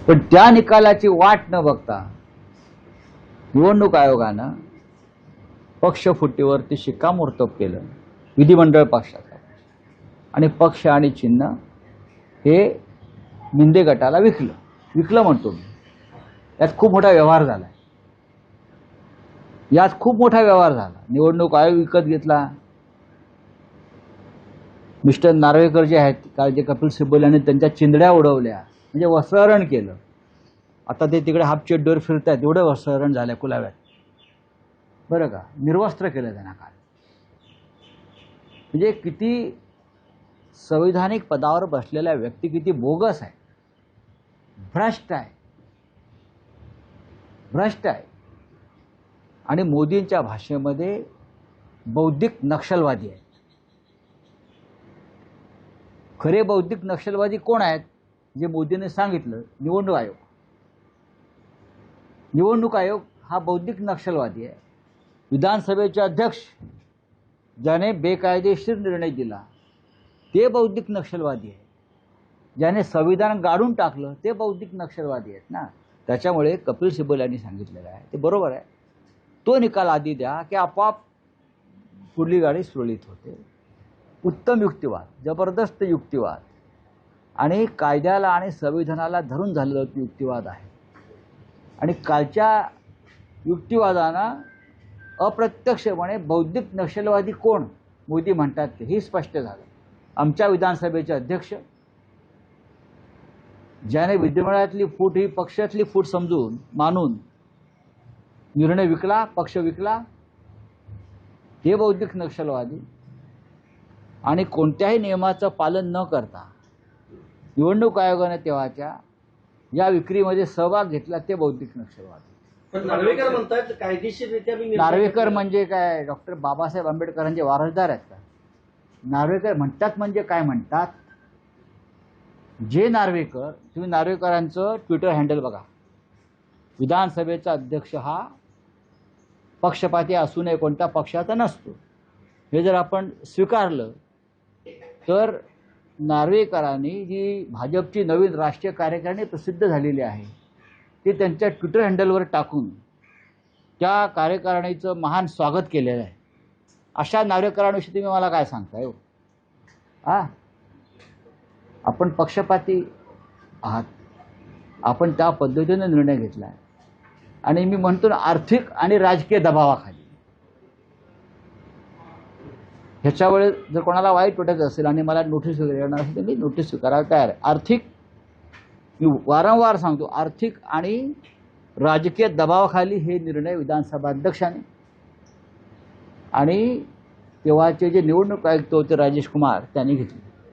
पण त्या निकालाची वाट न बघता निवडणूक आयोगानं पक्ष फुटीवरती शिक्कामोर्तब केलं विधिमंडळ पक्षाचं, आणि पक्ष आणि चिन्ह हे मिंदे गटाला विकलं म्हणतो मी. यात खूप मोठा व्यवहार झाला. निवडणूक आयोग विकत घेतला. मिस्टर नार्वेकर जे आहेत, काल जे कपिल सिब्बल यांनी त्यांच्या चिंधड्या उडवल्या, म्हणजे वस्त्रहरण केलं. आता ते तिकडे हाफ चड्डीवर फिरतायत, एवढं वस्त्रहरण झालंय कुलाव्यात, बरं का. निर्वस्त्र केलं त्यांना काल. म्हणजे किती संविधानिक पदावर बसलेल्या व्यक्ती किती बोगस आहे, भ्रष्ट आहे. आणि मोदींच्या भाषेमध्ये बौद्धिक नक्षलवादी आहेत. खरे बौद्धिक नक्षलवादी कोण आहेत? जे मोदींनी सांगितलं, निवडणूक आयोग हा बौद्धिक नक्षलवादी आहे. विधानसभेचे अध्यक्ष ज्याने बेकायदेशीर निर्णय दिला ते बौद्धिक नक्षलवादी आहे. ज्याने संविधान गाडून टाकलं ते बौद्धिक नक्षलवादी आहेत ना. त्याच्यामुळे कपिल सिब्बल यांनी सांगितलेलं आहे ते बरोबर आहे. तो निकाल आधी द्या की आपोआप पुढली गाडी सुरळीत होते. उत्तम युक्तिवाद, जबरदस्त युक्तिवाद आणि कायद्याला आणि संविधानाला धरून झालेला युक्तिवाद आहे. आणि कालच्या युक्तिवादानं अप्रत्यक्षपणे बौद्धिक नक्षलवादी कोण मोदी म्हणतात ते हे स्पष्ट झालं. आमच्या विधानसभेचे अध्यक्ष ज्याने विधिमंडळातली फूट ही पक्षातली फूट मानून निर्णय विकला, पक्ष विकला, हे बौद्धिक नक्षलवादी. आणि कोणत्याही नियमाचं पालन न करता निवडणूक आयोगाने तेव्हाच्या या विक्रीमध्ये सहभाग घेतला ते बौद्धिक नक्षलवादी. पण नार्वेकर म्हणतात कायदेशीररित्या नार्वेकर म्हणजे काय? डॉक्टर बाबासाहेब आंबेडकरांचे वारसदार आहेत का? नार्वेकर म्हणतात म्हणजे काय म्हणतात? जे नार्वेकर, तुम्ही नार्वेकरांचं ट्विटर हँडल बघा. विधानसभेचा अध्यक्ष हा पक्षपाती असू नये, कोणत्या पक्षाचा नसतो, हे जर आपण स्वीकारलं तर नार्वेकरांनी जी भाजपची नवीन राष्ट्रीय कार्यकारिणी प्रसिद्ध झालेली आहे ती त्यांच्या ट्विटर हँडलवर टाकून त्या कार्यकारिणीचं महान स्वागत केलेलं आहे. अशा नार्वेकरांविषयी तुम्ही मला काय सांगताय हो? आपण पक्षपाती आहात, आपण त्या पद्धतीने निर्णय घेतला आहे. आणि मी म्हणतो ना, आर्थिक आणि राजकीय दबावाखाली ह्याच्यावेळी जर कोणाला वाईट वाटत असेल आणि मला नोटीस वगैरे येणार असेल तर मी नोटीस स्वीकारायला तयार आहे. मी वारंवार सांगतो, आर्थिक आणि राजकीय दबावाखाली हे निर्णय विधानसभा अध्यक्षांनी आणि तेव्हाचे जे निवडणूक आयुक्त होते राजेश कुमार त्यांनी घेतले.